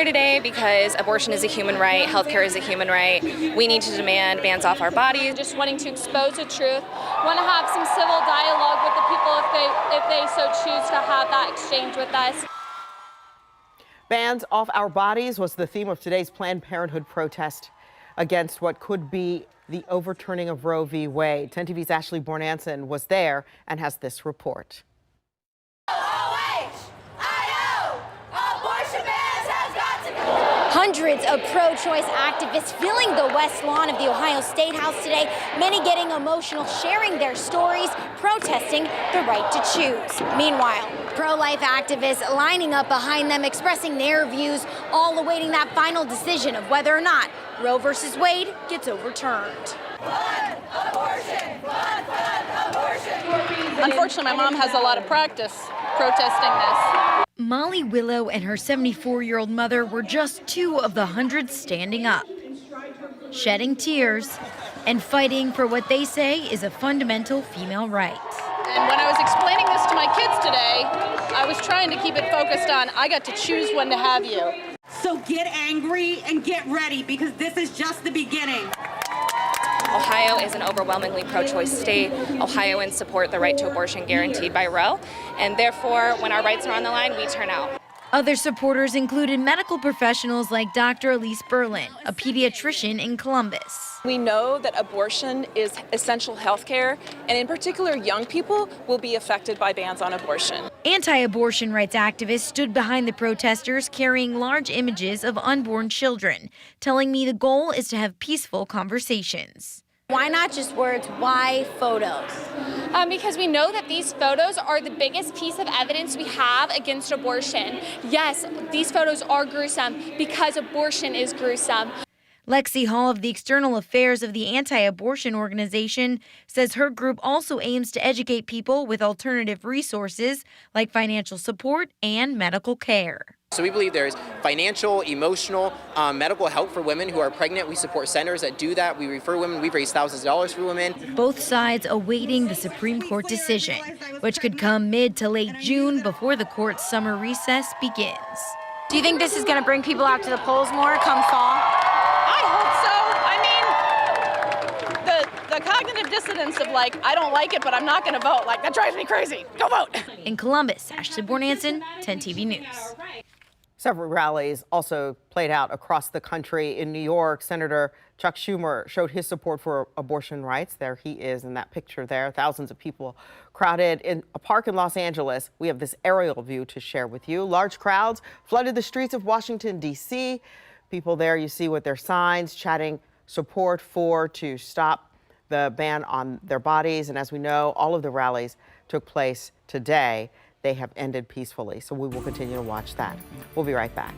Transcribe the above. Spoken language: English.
Here today because abortion is a human right, healthcare is a human right. We need to demand bans off our bodies. Just wanting to expose the truth, want to have some civil dialogue with the people if they so choose to have that exchange with us. Bans off our bodies was the theme of today's Planned Parenthood protest against what could be the overturning of Roe v. Wade. 10 TV's Ashley Bornanson was there and has this report. Hundreds of pro-choice activists filling the West Lawn of the Ohio Statehouse today, many getting emotional, sharing their stories, protesting the right to choose. Meanwhile, pro-life activists lining up behind them, expressing their views, all awaiting that final decision of whether or not Roe v. Wade gets overturned. Fund abortion! Fund abortion! Unfortunately, my mom has a lot of practice protesting this. Molly Willow and her 74-year-old mother were just two of the hundreds standing up, shedding tears and fighting for what they say is a fundamental female right. And when I was explaining this to my kids today, I was trying to keep it focused on I got to choose when to have you. So get angry and get ready, because this is just the beginning. Ohio is an overwhelmingly pro-choice state. Ohioans support the right to abortion guaranteed by Roe, and therefore, when our rights are on the line, we turn out. Other supporters included medical professionals like Dr. Elise Berlin, a pediatrician in Columbus. We know that abortion is essential health care, and in particular, young people will be affected by bans on abortion. Anti-abortion rights activists stood behind the protesters carrying large images of unborn children, telling me the goal is to have peaceful conversations. Why not just words? Why photos? Because we know that these photos are the biggest piece of evidence we have against abortion. Yes, these photos are gruesome because abortion is gruesome. Lexi Hall of the External Affairs of the Anti-Abortion Organization says her group also aims to educate people with alternative resources like financial support and medical care. So we believe there's financial, emotional, medical help for women who are pregnant. We support centers that do that. We refer women. We've raised thousands of dollars for women. Both sides awaiting the Supreme Court decision, which could come mid to late June before the court's summer recess begins. Do you think this is going to bring people out to the polls more come fall? I hope so. I mean, the cognitive dissonance of like, I don't like it, but I'm not going to vote, like that drives me crazy. Go vote. In Columbus, Ashley Bornanson, 10 TV News. Several rallies also played out across the country. In New York, Senator Chuck Schumer showed his support for abortion rights. There he is in that picture there. Thousands of people crowded in a park in Los Angeles. We have this aerial view to share with you. Large crowds flooded the streets of Washington, D.C. People there you see with their signs chatting support to stop the ban on their bodies. And as we know, all of the rallies took place today. They have ended peacefully, so we will continue to watch that. We'll be right back.